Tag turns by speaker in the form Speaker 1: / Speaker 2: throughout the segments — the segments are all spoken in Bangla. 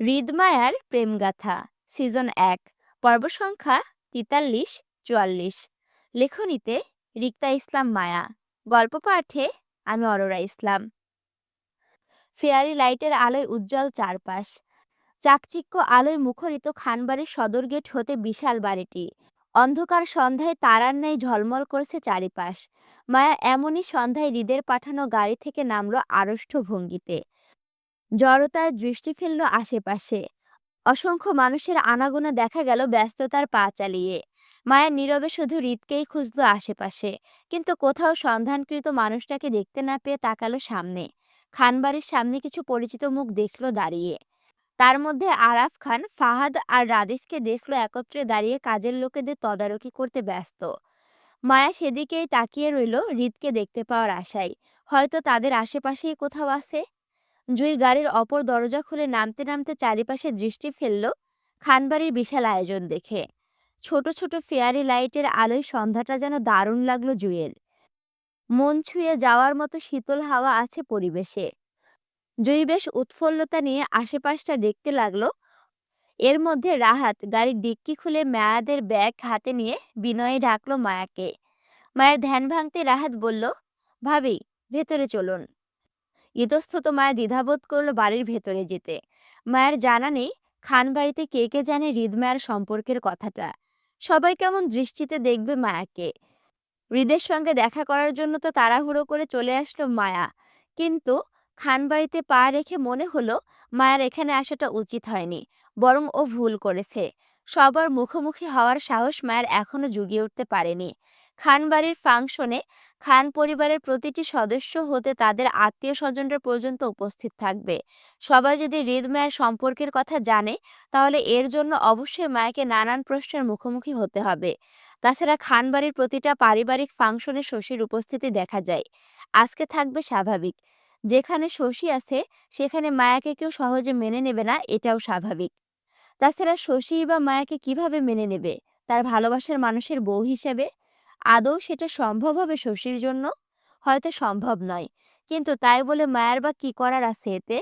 Speaker 1: হৃদমায়ার প্রেমগাথা সিজন ১ পর্ব সংখ্যা ৪৩-৪৪। লেখনীতে রিক্তা ইসলাম মায়া। গল্প পাঠে আমি অরোরা ইসলাম। ফেয়ারি লাইটের আলোয় উজ্জ্বল চারপাশ। চাকচিক্য আলোয় মুখরিত খানবাড়ির সদর গেট হতে বিশাল বাড়িটি। অন্ধকার সন্ধ্যায় তারার ন্যায় ঝলমল করেছে চারিপাশ। মায়া এমনই সন্ধ্যায় হৃদের পাঠানো গাড়ি থেকে নামলো আড়ষ্ট ভঙ্গিতে। জড়তার দৃষ্টি ফেলল আশেপাশে। অসংখ্য মানুষের আনাগোনা দেখা গেল ব্যস্ততার পা চালিয়ে। মায়া নীরবে শুধু হৃদকেই খুঁজল আশেপাশে, কিন্তু কোথাও সন্ধানকৃত মানুষটাকে দেখতে না পেয়ে তাকালো সামনে। খানবাড়ির সামনে কিছু পরিচিত মুখ দেখলো দাঁড়িয়ে। তার মধ্যে আরাফ খান, ফাহাদ আর রাদিফকে দেখলো একত্রে দাঁড়িয়ে কাজের লোকেদের তদারকি করতে ব্যস্ত। মায়া সেদিকেই তাকিয়ে রইল হৃদকে দেখতে পাওয়ার আশায়। হয়তো তাদের আশেপাশেই কোথাও আছে। জুই গাড়ির অপর দরজা খুলে নামতে নামতে চারিপাশে দৃষ্টি ফেলল খানবাড়ির বিশাল আয়োজন দেখে। ছোট ছোট ফেয়ারি লাইটের আলোয় সন্ধ্যাটা যেন দারুণ লাগলো জুইয়ের। মন ছুঁয়ে যাওয়ার মতো শীতল হাওয়া আছে পরিবেশে। জুই বেশ উৎফুল্লতা নিয়ে আশেপাশটা দেখতে লাগলো। এর মধ্যে রাহাত গাড়ির ডিক্কি খুলে মায়াদের ব্যাগ হাতে নিয়ে বিনয়ে ডাকলো মায়াকে। মায়ের ধ্যান ভাঙতে রাহাত বলল, ভাবি, ভেতরে চলুন। ইতস্তত মায়া দ্বিধাবোধ করলো বাড়ির ভেতরে যেতে। মায়ের জানা নেই খানবাড়িতে কে কে জানে হৃদমায়ার সম্পর্কের কথাটা। সবাই কেমন দৃষ্টিতে দেখবে মায়াকে। হৃদের সঙ্গে দেখা করার জন্য তো তাড়াহুড়ো করে চলে আসলো মায়া, কিন্তু খানবাড়িতে পা রেখে মনে হলো মায়ার এখানে আসাটা উচিত হয়নি, বরং ও ভুল করেছে। সবার মুখোমুখি হওয়ার সাহস মায়ের এখনো জুগিয়ে উঠতে পারেনি। খানবাড়ির ফাংশনে খান পরিবারের প্রতিটি সদস্য হতে তাদের আত্মীয় স্বজনরা পর্যন্ত উপস্থিত থাকবে। সবাই যদি হৃদ মায়ের সম্পর্কের কথা জানে, তাহলে এর জন্য অবশ্যই মায়াকে নানান প্রশ্নের মুখোমুখি হতে হবে। তাছাড়া খানবাড়ির প্রতিটা পারিবারিক ফাংশনে শশীর উপস্থিতি দেখা যায়। আজকে থাকবে স্বাভাবিক। যেখানে শশী আছে সেখানে মায়াকে কেউ সহজে মেনে নেবে না, এটাও স্বাভাবিক। তাছাড়া শশী বা মায়াকে কিভাবে মেনে নেবে তার ভালোবাসার মানুষের বউ হিসেবে? আদৌ সেটা সম্ভব হবে শশীর জন্য? হয়তো সম্ভব নয়, কিন্তু তাই বলে মায়ার বা কি করার আছে এতে?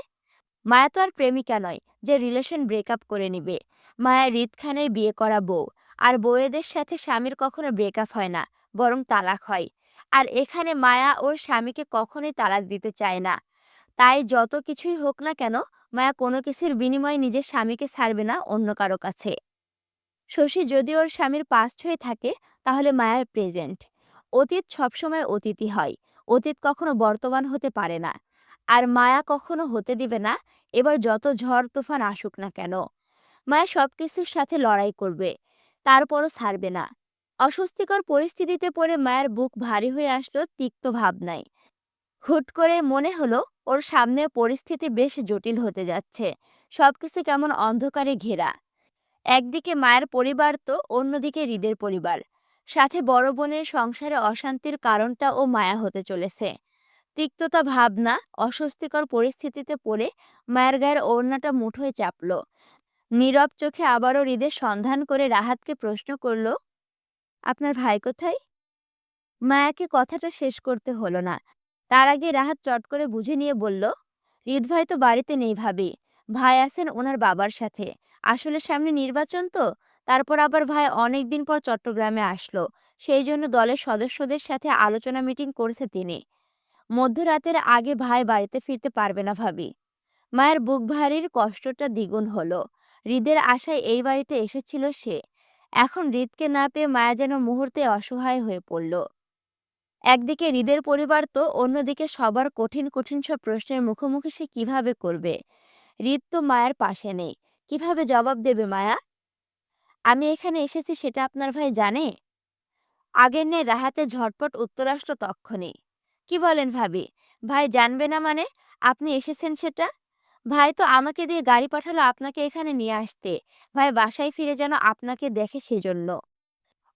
Speaker 1: মায়া তো আর প্রেমিকা নয় যে রিলেশন ব্রেকআপ করে নিবে। মায়া হৃদ খানের বিয়ে করা বউ। আর বউয়েদের সাথে স্বামীর কখনো ব্রেকআপ হয় না, বরং তালাক হয়। আর এখানে মায়া ওর স্বামীকে কখনোই তালাক দিতে চায় না। তাই যত কিছুই হোক না কেন, মায়া কোনো কিছুর বিনিময়ে নিজের স্বামীকে ছাড়বে না অন্য কারো কাছে। শশী যদি ওর স্বামীর পাস্ট হয়ে থাকে, তাহলে মায়া প্রেজেন্ট। অতীত সবসময় অতীতই হয়। অতীত কখনো বর্তমান হতে পারে না। আর মায়া কখনো হতে দিবে না। এবার যত ঝড় তুফান আসুক না কেন, মায়া সবকিছুর সাথে লড়াই করবে, তারপরও ছাড়বে না। অস্বস্তিকর পরিস্থিতিতে পড়ে মায়ের বুক ভারী হয়ে আসলো তিক্ত ভাবনায়। হুট করে মনে হলো ওর সামনে পরিস্থিতি বেশ জটিল হতে যাচ্ছে। সবকিছু কেমন অন্ধকারে ঘেরা। একদিকে মায়ের পরিবার তো অন্যদিকে হৃদের পরিবার। সাথে বড় বোনের সংসারে অশান্তির কারণটা ও মায়া হতে চলেছে। তিক্ততা ভাবনা, অস্বস্তিকর পরিস্থিতিতে পড়ে মায়ের গায়ের ওড়নাটা মুঠোয় চাপলো। নীরব চোখে আবারও হৃদের সন্ধান করে রাহাতকে প্রশ্ন করলো, আপনার ভাই কোথায়? মায়াকে কথাটা শেষ করতে হলো না। তার আগে রাহাত চট করে বুঝে নিয়ে বলল, হৃদ ভাই তো বাড়িতে নেই ভাবি। ভাই আছেন ওনার বাবার সাথে। আসলে সামনে নির্বাচন তো, তারপর আবার ভাই অনেক দিন পর চট্টগ্রামে আসলো। সেই জন্য দলের সদস্যদের সাথে আলোচনা মিটিং করেছে তিনি। মধ্যরাতের আগে ভাই বাড়িতে ফিরতে পারবে না ভাবি। মায়ের বুক ভারীর কষ্টটা দ্বিগুণ হলো। হৃদের আশায় এই বাড়িতে এসেছিল সে। এখন হৃদকে না পেয়ে মায়া যেন মুহূর্তে অসহায় হয়ে পড়ল। একদিকে হৃদের পরিবার তো, অন্যদিকে সবার কঠিন কঠিন সব প্রশ্নের মুখোমুখি সে কিভাবে করবে? হৃদ তো মায়ের পাশে নেই। কিভাবে জবাব দেবে মায়া? আমি এখানে এসেছি সেটা আপনার ভাই জানে? আগের ন্যায় রাহাতে ঝটপট উত্তর আসলো তক্ষণি। কি বলেন ভাবি? ভাই জানবে না মানে? আপনি এসেছেন সেটা? ভাই তো আমাকে দিয়ে গাড়ি পাঠালো আপনাকে এখানে নিয়ে আসতে। ভাই বাসায় ফিরে যেন আপনাকে দেখে সেজন্য।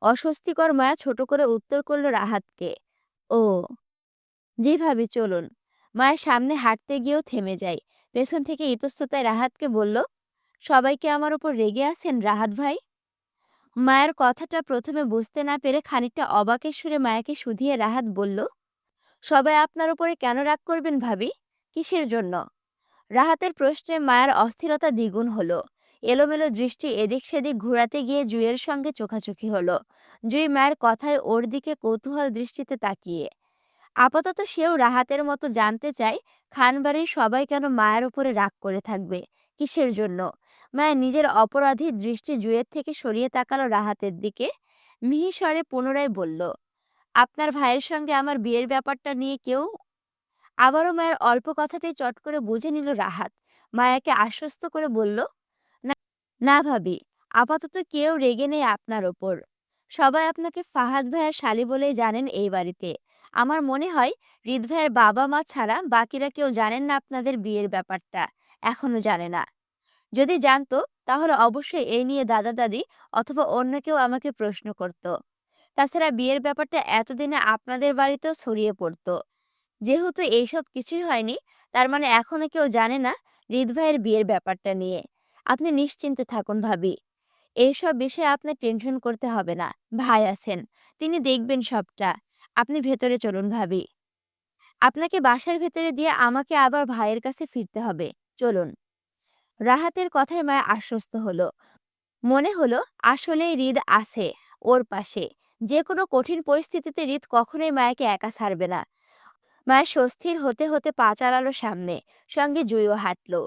Speaker 1: অস্বস্তিকর মায়া ছোট করে উত্তর করলো রাহাতকে। ও, জি ভাবি চলুন। মায়ের সামনে হাঁটতে গিয়েও থেমে যায়। পেছন থেকে ইতস্ততায় রাহাতকে বলল, সবাইকে আমার উপর রেগে আছেন রাহাত ভাই? মায়ের কথাটা প্রথমে বুঝতে না পেরে খানিকটা অবাকের সুরে মায়াকে শুধিয়ে রাহাত বলল, সবাই আপনার উপরে কেন রাগ করবেন ভাবি? কিসের জন্য? রাহাতের প্রশ্নে মায়ের অস্থিরতা দ্বিগুণ হলো। এলোমেলো দৃষ্টি এদিক সেদিক ঘোরাতে গিয়ে জুঁইয়ের সঙ্গে চোখাচোখি হলো। জুঁই মায়ের কথায় ওর দিকে কৌতূহল দৃষ্টিতে তাকিয়ে। আপাতত সেও রাহাতের মতো জানতে চায় খানবাড়ির সবাই কেন মায়ের উপরে রাগ করে থাকবে, কিসের জন্য। মায়া নিজের অপরাধী দৃষ্টি জুঁইয়ের থেকে সরিয়ে তাকালো রাহাতের দিকে। মিহি স্বরে পুনরায় বলল, আপনার ভাইয়ের সঙ্গে আমার বিয়ের ব্যাপারটা নিয়ে কেউ। আবারও মায়ের অল্প কথাতেই চট করে বুঝে নিল রাহাত। মায়াকে আশ্বস্ত করে বলল, না, না ভাবি, আপাতত কেউ রেগে নেই আপনার ওপর। সবাই আপনাকে ফাহাদ ভাইয়ের শালি বলেই জানেন এই বাড়িতে। আমার মনে হয় হৃদ ভাইয়ের বাবা মা ছাড়া বাকিরা কেউ জানেন না আপনাদের বিয়ের ব্যাপারটা, এখনো জানে না। যদি জানতো তাহলে অবশ্যই এই নিয়ে দাদা দাদি অথবা অন্য কেউ আমাকে প্রশ্ন করত। তাছাড়া বিয়ের ব্যাপারটা এতদিনে আপনাদের বাড়িতেও ছড়িয়ে পড়তো। যেহেতু এইসব কিছুই হয়নি, তার মানে এখনো কেউ জানে না হৃদ ভাইয়ের বিয়ের ব্যাপারটা নিয়ে। আপনি নিশ্চিন্তে থাকুন ভাবি, এইসব বিষয়ে আপনার টেনশন করতে হবে না। ভাই আছেন, তিনি দেখবেন সবটা। আপনি ভেতরে চলুন ভাবি, আপনাকে বাসার ভেতরে দিয়ে আমাকে আবার ভাইয়ের কাছে ফিরতে হবে। চলুন। রাহাতের কথায় মায়া আশ্বস্ত হলো। মনে হলো আসলেই হৃদ আছে ওর পাশে। যে কোনো কঠিন পরিস্থিতিতে হৃদ কখনোই মায়াকে একা ছাড়বে না। মায়া স্বস্তির হতে হতে পা চালালো সামনে, সঙ্গে জুইও হাঁটলো।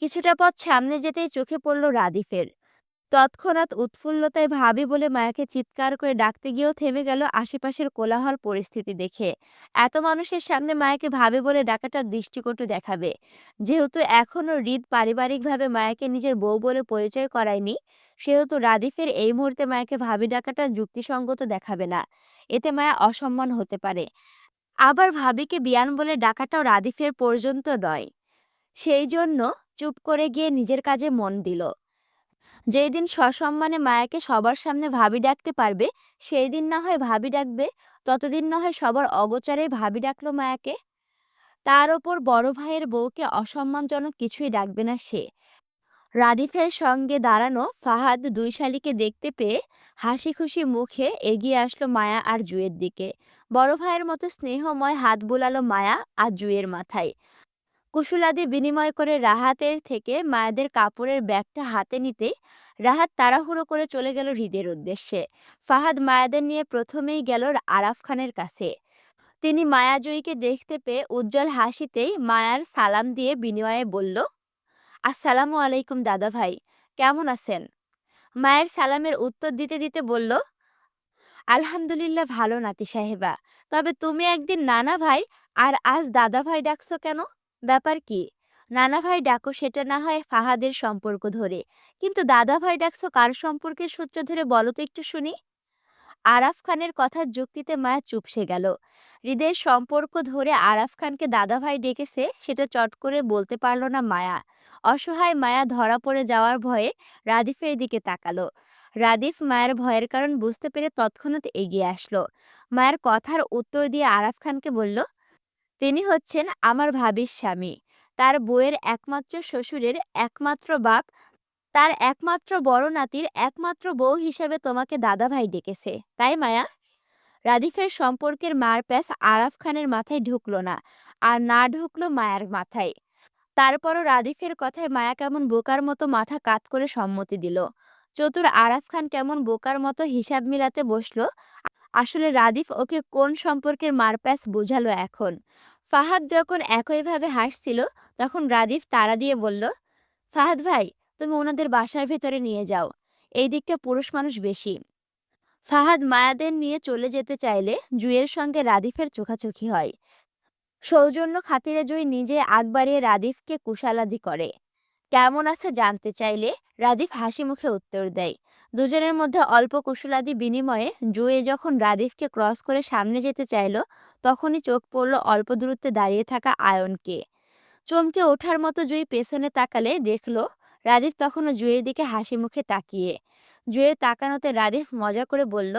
Speaker 1: কিছুটা পথ সামনে যেতেই চোখে পড়ল রাদিফের। তৎক্ষণাৎ উৎফুল্লতায় ভাবি বলে মায়াকে চিৎকার করে ডাকতে গিয়েও থেমে গেল আশেপাশের কোলাহল পরিস্থিতি দেখে। এত মানুষের সামনে মায়াকে ভাবি বলে ডাকাটা দৃষ্টিকটু দেখাবে। যেহেতু এখনও হৃদ পারিবারিকভাবে মায়াকে নিজের বউ বলে পরিচয় করায়নি, সেহেতু রাদিফের এই মুহূর্তে মায়াকে ভাবি ডাকাটা যুক্তিসঙ্গত দেখাবে না। এতে মায়া অসম্মান হতে পারে। আবার ভাবিকে বিয়ান বলে ডাকাটাও রাদিফের পর্যন্ত নয়। সেই জন্য চুপ করে গিয়ে নিজের কাজে মন দিল। যেই দিন সসম্মানে মায়াকে সবার সামনে ভাবি ডাকতে পারবে, সেই দিন না হয় ভাবি ডাকবে। ততদিন না হয় সবার অগোচরে ভাবি ডাকলো মায়াকে। তার ওপর বড় ভাইয়ের বউকে অসম্মানজনক কিছুই ডাকবে না সে। রাদিফের সঙ্গে দাঁড়ানো ফাহাদ দুই শালিকে দেখতে পেয়ে হাসি খুশি মুখে এগিয়ে আসলো মায়া আর জুয়ের দিকে। বড় ভাইয়ের মতো স্নেহময় হাত বুলালো মায়া আর জুয়ের মাথায়। কুশলাদি বিনিময় করে রাহাতের থেকে মায়াদের কাপড়ের ব্যাগটা হাতে নিতে রাহাত তাড়াহুড়ো করে চলে গেল হৃদের উদ্দেশ্যে। ফাহাদ মায়াদের নিয়ে প্রথমেই গেল আরাফ খানের কাছে। তিনি মায়াজয়ীকে দেখতে পেয়ে উজ্জ্বল হাসিতেই মায়ার সালাম দিয়ে বিনিময়ে বলল, আসসালামু আলাইকুম দাদা ভাই, কেমন আছেন? মায়ের সালামের উত্তর দিতে দিতে বলল, আলহামদুলিল্লাহ ভালো নাতি সাহেবা। তবে তুমি একদিন নানা ভাই আর আজ দাদা ভাই ডাকছো কেন? ব্যাপার কি? নানা ভাই ডাকো সেটা না হয় ফাহাদের সম্পর্ক ধরে, কিন্তু দাদা ভাই ডাকছো কার সম্পর্কের সূত্র ধরে বলো তো একটু শুনি। আরাফ খানের কথার যুক্তিতে মায়া চুপসে গেল। হৃদয়ের সম্পর্ক ধরে আরাফ খানকে দাদাভাই ডেকেছে সেটা চট করে বলতে পারল না মায়া। অসহায় মায়া ধরা পড়ে যাওয়ার ভয়ে রাদিফের দিকে তাকালো। রাদিফ মায়ের ভয়ের কারণ বুঝতে পেরে তৎক্ষণাৎ এগিয়ে আসলো। মায়ের কথার উত্তর দিয়ে আরাফ খানকে বলল, তিনি হচ্ছেন আমার ভাবির স্বামী। তার বউয়ের একমাত্র শ্বশুরের একমাত্র বাপ। তার একমাত্র বড় নাতির একমাত্র বউ হিসেবে তোমাকে দাদাভাই ডেকেছে, তাই মায়া? রাদিফের সম্পর্কের মারপ্যাঁচ আরাফ খানের মাথায় ঢুকলো না, আর না ঢুকলো মায়ার মাথায়। তারপরও রাদিফের কথায় মায়া কেমন বোকার মতো মাথা কাত করে সম্মতি দিল। চতুর আরাফ খান কেমন বোকার মতো হিসাব মিলাতে বসলো। আসলে রাদিফ ওকে কোন সম্পর্কের মারপ্যাঁচ বোঝালো এখন। ফাহাদ যখন একইভাবে হাসছিল, তখন রাদিফ তাড়া দিয়ে বলল, ফাহাদ ভাই, তুমি ওনাদের বাসার ভেতরে নিয়ে যাও। এই দিকটা পুরুষ মানুষ বেশি। ফাহাদ মায়াদের নিয়ে চলে যেতে চাইলে জুঁইয়ের সঙ্গে রাদিফের চোখাচোখি হয়। সৌজন্য খাতিরে জুঁই নিজে আগ বাড়িয়ে রাদিফকে কুশালাদি করে। কেমন আছে জানতে চাইলে রাদিফ হাসি মুখে উত্তর দেয়। দুজনের মধ্যে অল্প কুশলাদি বিনিময়ে জুঁই যখন রাদিফকে ক্রস করে সামনে যেতে চাইল, তখনই চোখ পড়ল অল্প দূরত্বে দাঁড়িয়ে থাকা আয়নকে। চমকে ওঠার মতো জুঁই পেছনে তাকালে দেখল রাদিফ তখনও জুঁইয়ের দিকে হাসি মুখে তাকিয়ে। জুঁইয়ের তাকানোতে রাদিফ মজা করে বলল,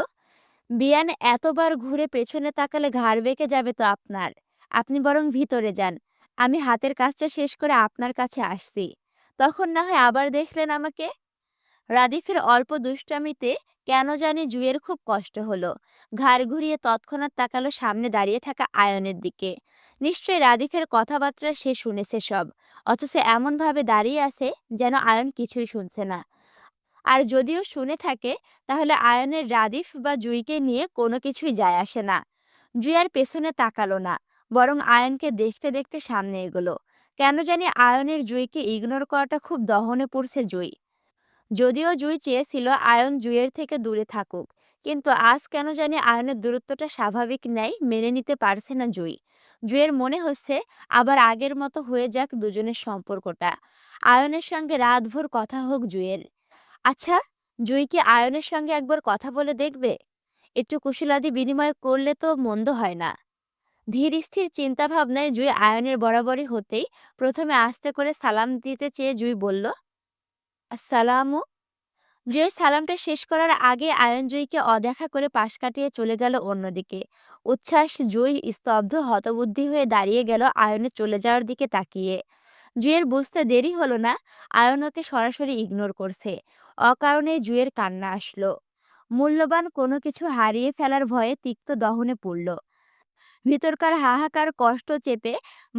Speaker 1: বিয়ান এতবার ঘুরে পেছনে তাকালে ঘাড় বেঁকে যাবে তো আপনার। আপনি বরং ভিতরে যান, আমি হাতের কাজটা শেষ করে আপনার কাছে আসছি। তখন না হয় আবার দেখলেন আমাকে। রাদিফের অল্প দুষ্টামিতে কেন জানি জুঁইয়ের খুব কষ্ট হলো। ঘাড় ঘুরিয়ে তৎক্ষণাৎ তাকালো সামনে দাঁড়িয়ে থাকা আয়নের দিকে। নিশ্চয়ই রাদিফের কথাবার্তা সে শুনেছে সব, অথচ এমনভাবে দাঁড়িয়ে আছে যেন আয়ন কিছুই শুনছে না। আর যদিও শুনে থাকে, তাহলে আয়নের রাদিফ বা জুঁইকে নিয়ে কোনো কিছুই যায় আসে না। জুঁই আর পেছনে তাকালো না, বরং আয়নকে দেখতে দেখতে সামনে এগোলো। কেন জানি আয়নের জুঁইকে ইগনোর করাটা খুব দহনে পড়ছে জুঁই। যদিও জুঁই চেয়েছিল আয়ন জুঁইয়ের থেকে দূরে থাকুক, কিন্তু আজ কেন জানি আয়নের দূরত্বটা স্বাভাবিক ন্যায় মেনে নিতে পারছে না জুঁই। জুঁইয়ের মনে হচ্ছে আবার আগের মতো হয়ে যাক দুজনের সম্পর্কটা। আয়নের সঙ্গে রাতভর কথা হোক জুঁইয়ের। আচ্ছা, জুঁই কি আয়নের সঙ্গে একবার কথা বলে দেখবে? একটু কুশলাদি বিনিময় করলে তো মন্দ হয় না। ধীর স্থির চিন্তা ভাবনায় জুঁই আয়নের বরাবরই হতেই প্রথমে আস্তে করে সালাম দিতে চেয়ে জুঁই বলল, আসসালামু। জুঁই সালামটা শেষ করার আগে আয়ন জুঁইকে অদেখা করে পাশ কাটিয়ে চলে গেল অন্যদিকে। উচ্ছ্বাস জুঁই স্তব্ধ হতবুদ্ধি হয়ে দাঁড়িয়ে গেল আয়নের চলে যাওয়ার দিকে তাকিয়ে। জুঁইয়ের বুঝতে দেরি হলো না, আয়ন ওকে সরাসরি ইগনোর করছে। অকারণে জুঁইয়ের কান্না আসলো। মূল্যবান কোনো কিছু হারিয়ে ফেলার ভয়ে তিক্ত দহনে পড়ল। ভিতরকার হাহাকার কষ্ট চেপে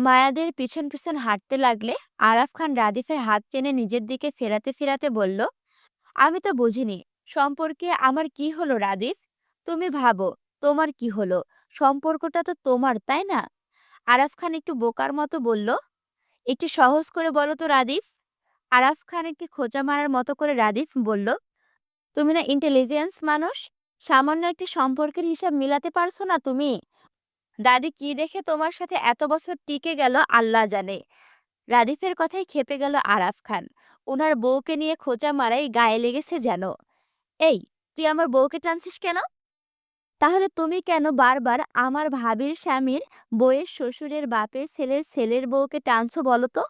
Speaker 1: মায়াদের পিছন পিছন হাঁটতে লাগলে আরাফ খান রাদিফের হাত টেনে নিজের দিকে ফেরাতে ফেরাতে বলল, আমি তো বুঝিনি সম্পর্কে আমার কি হলো রাদিফ। তুমি ভাবো তোমার কি হলো, সম্পর্কটা তো তোমার, তাই না? আরাফ খান একটু বোকার মতো বলল, একটু সহজ করে বলো তো রাদিফ। আরাফ খানকে খোঁচা মারার মতো করে রাদিফ বলল, তুমি না ইন্টেলিজেন্স মানুষ, সামান্য একটি সম্পর্কের হিসাব মিলাতে পারছো না তুমি? দাদি কি দেখে তোমার সাথে এত বছর টিকে গেল আল্লাহ জানে। রাদিফের কথায় ক্ষেপে গেল আরাফ খান। ওনার বউকে নিয়ে খোঁচা মারাই গায়ে লেগেছে যেন। এই, তুই আমার বউকে টানছিস কেন? তাহলে তুমি কেন বারবার আমার ভাবির স্বামীর বউয়ের শ্বশুরের বাপের ছেলের ছেলের বউকে টানছো বলো তো?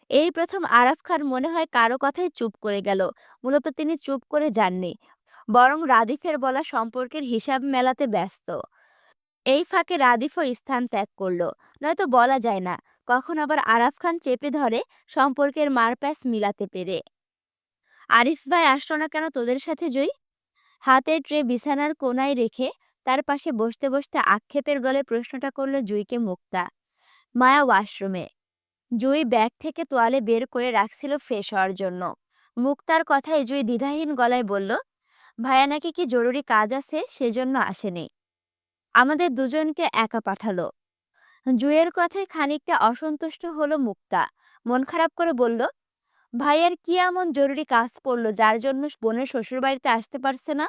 Speaker 1: এই প্রথম আরাফ খান মনে হয় কারো কথায় চুপ করে গেল। মূলত তিনি চুপ করে যাননি, বরং রাদিফের বলা সম্পর্কের হিসাব মেলাতে ব্যস্ত। এই ফাঁকে রাদিফও স্থান ত্যাগ করলো। নয়তো বলা যায় না কখন আবার আরাফ খান চেপে ধরে সম্পর্কের মারপ্যাচ মিলাতে পেরে। আরিফ ভাই আসলো না কেন তোদের সাথে জয়ী? হাতের ট্রে বিছানার কোনায় রেখে তার পাশে বসতে বসতে আক্ষেপের গলে প্রশ্নটা করলো জুইকে মুক্তা। মায়া ওয়াশরুমে। জুই ব্যাগ থেকে তোয়ালে বের করে রাখছিল ফ্রেশ হওয়ার জন্য। মুক্তার কথায় জুই দ্বিধাহীন গলায় বলল, ভাইয়া নাকি কি জরুরি কাজ আছে সেজন্য আসেনি, আমাদের দুজনকে একা পাঠালো। জুইয়ের কথায় খানিকটা অসন্তুষ্ট হলো মুক্তা। মন খারাপ করে বলল, ভাইয়ের কি এমন জরুরি কাজ পড়লো যার জন্য বোনের শ্বশুরবাড়িতে আসতে পারছে না?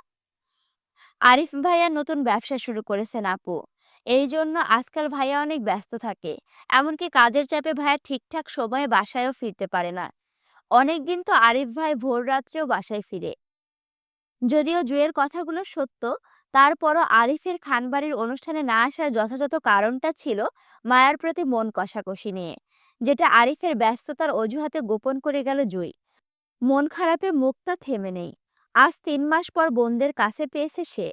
Speaker 1: আরিফ ভাইয়া নতুন ব্যবসা শুরু করেছেন আপু, এই জন্য আজকাল ভাইয়া অনেক ব্যস্ত থাকে। এমনকি কাজের চাপে ভাইয়া ঠিকঠাক সময়ে বাসায়ও ফিরতে পারে না। অনেকদিন তো আরিফ ভাই ভোর রাত্রেও বাসায় ফিরে। যদিও জুয়ের কথাগুলো সত্য, তারপরও আরিফের খানবাড়ির অনুষ্ঠানে না আসার যথাযথ কারণটা ছিল মায়ার প্রতি মন কষাকষি নিয়ে, যেটা আরিফের ব্যস্ততার অজুহাতে গোপন করে গেল জুই। মন খারাপে মুক্তা থেমে নেই। আজ ৩ মাস পর বোনদের কাছে পেয়েছে সে।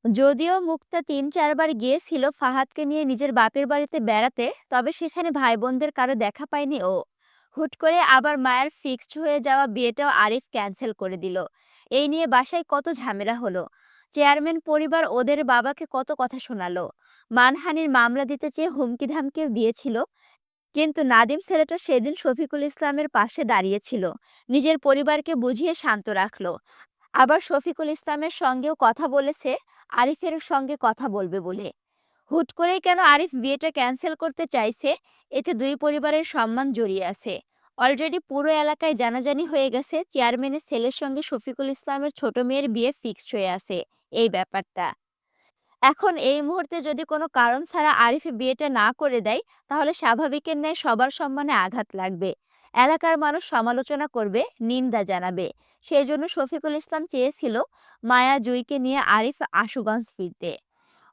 Speaker 1: যদিও মুক্তা ৩-৪ বার গিয়েছিল ফাহাদকে নিয়ে নিজের বাপের বাড়িতে বেড়াতে, তবে সেখানে ভাই বোনদের কারো দেখা পায়নি ও। হুট করে আবার মায়ের ফিক্সড হয়ে যাওয়া বিয়েটাও আরিফ ক্যান্সেল করে দিল। এই নিয়ে বাসায় কত ঝামেলা হলো। চেয়ারম্যান পরিবার ওদের বাবাকে কত কথা শোনালো। মানহানির মামলা দিতে চেয়ে হুমকি ধামকিও দিয়েছিল। কিন্তু নাদিম ছেলেটা সেদিন শফিকুল ইসলামের পাশে দাঁড়িয়েছিল, নিজের পরিবারকে বুঝিয়ে শান্ত রাখলো। আবার শফিকুল ইসলামের সঙ্গেও কথা বলেছে আরিফের সঙ্গে কথা বলবে বলে। হুট করেই কেন আরিফ বিয়েটা ক্যান্সেল করতে চাইছে, এতে দুই পরিবারের সম্মান জড়িয়ে আছে। অলরেডি পুরো এলাকায় জানাজানি হয়ে গেছে চেয়ারম্যানের ছেলের সঙ্গে শফিকুল ইসলামের ছোট মেয়ের বিয়ে ফিক্সড হয়ে আছে। এই ব্যাপারটা এখন এই মুহূর্তে যদি কোনো কারণ ছাড়া আরিফ বিয়েটা না করে দেয়, তাহলে স্বাভাবিকের ন্যায় সবার সম্মানে আঘাত লাগবে। এলাকার মানুষ সমালোচনা করবে, নিন্দা জানাবে। সেই জন্য শফিকুল ইসলাম চেয়েছিল মায়া জুইকে নিয়ে আরিফ আশুগঞ্জ ফিরতে।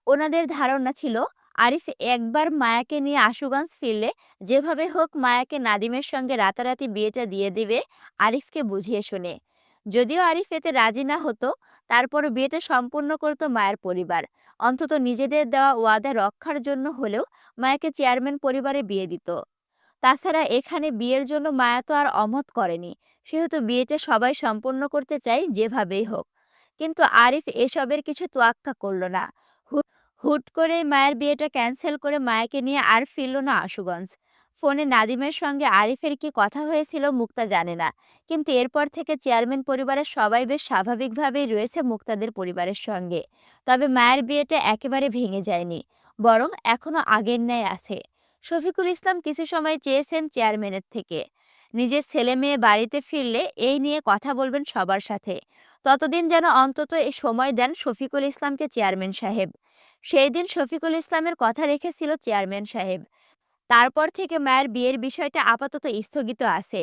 Speaker 1: ওনাদের ধারণা ছিল আরিফ একবার মায়াকে নিয়ে আশুগঞ্জ ফিরলে যেভাবে হোক মায়াকে নাদিমের সঙ্গে রাতারাতি বিয়েটা দিয়ে দিবে, আরিফকে বুঝিয়ে শুনে। যদিও আরিফ এতে রাজি না হতো, তারপরও বিয়েটা সম্পূর্ণ করত মায়ের পরিবার। অন্তত নিজেদের দেওয়া ওয়াদা রক্ষার জন্য হলেও মায়াকে চেয়ারম্যান পরিবারে বিয়ে দিত। তাছাড়া এখানে বিয়ের জন্য মায়া তো আর অমত করেনি, সেহেতু বিয়েটা সবাই সম্পূর্ণ করতে চাই যেভাবেই হোক। কিন্তু আরিফ এসবের কিছু তোয়াক্কা করলো না। হুট হুট করে মায়ের বিয়েটা ক্যান্সেল করে মায়াকে নিয়ে আর ফিরল না আশুগঞ্জ। ফোনে নাদিমের সঙ্গে আরিফের কি কথা হয়েছিল মুক্তা জানে না, কিন্তু এরপর থেকে চেয়ারম্যান পরিবারের সবাই বেশ স্বাভাবিকভাবেই রয়েছে মুক্তাদের পরিবারের সঙ্গে। তবে মায়ের বিয়েটা একেবারে ভেঙে যায়নি, বরং এখনো আগের ন্যায় আছে। শফিকুল ইসলাম কিছু সময় চেয়েছেন চেয়ারম্যানের থেকে নিজের ছেলে মেয়ে বাড়িতে ফিরলে এই নিয়ে কথা বলবেন সবার সাথে। ততদিন যেন অন্তত এই সময় দেন শফিকুল ইসলামকে চেয়ারম্যান সাহেব। সেই দিন শফিকুল ইসলামের কথা রেখেছিল চেয়ারম্যান সাহেব। তারপর থেকে মায়ের বিয়ের বিষয়টা আপাতত স্থগিত আছে।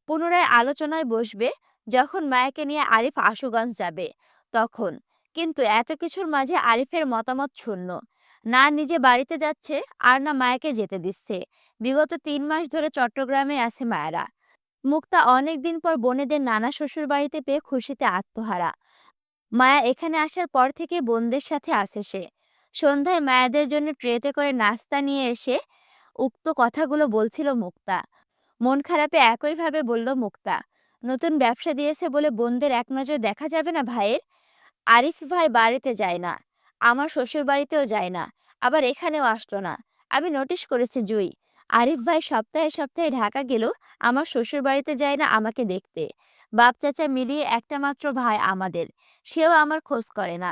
Speaker 1: পুনরায় আলোচনায় বসবে যখন মায়াকে নিয়ে আরিফ আশুগঞ্জ যাবে, তখন। কিন্তু এত কিছুর মাঝে আরিফের মতামত শূন্য। না নিজে বাড়িতে যাচ্ছে, আর না মায়াকে যেতে দিচ্ছে। বিগত 3 মাস ধরে চট্টগ্রামে আছে মায়েরা। মুক্তা অনেকদিন পর বোনেদের নানা শ্বশুর বাড়িতে পেয়ে খুশিতে আত্মহারা। মায়া এখানে আসার পর থেকে বোনদের সাথে আসে সে। সন্ধ্যায় মায়াদের জন্য ট্রেতে করে নাস্তা নিয়ে এসে উক্ত কথাগুলো বলছিল মুক্তা। মন খারাপে একইভাবে বলল মুক্তা, নতুন ব্যবসা দিয়েছে বলে বোনদের এক নজর দেখা যাবে না ভাইয়ের? আরিফ ভাই বাড়িতে যায় না, আমার শ্বশুর বাড়িতেও যায় না, আবার এখানেও আসলো না। আমি নোটিশ করেছি জুই, আরিফ ভাই সপ্তাহে সপ্তাহে ঢাকা গেলেও আমার শ্বশুর বাড়িতে যায় না আমাকে দেখতে। বাপ চাচা মিলিয়ে একটা মাত্র ভাই আমাদের, সেও আমার খোঁজ করে না।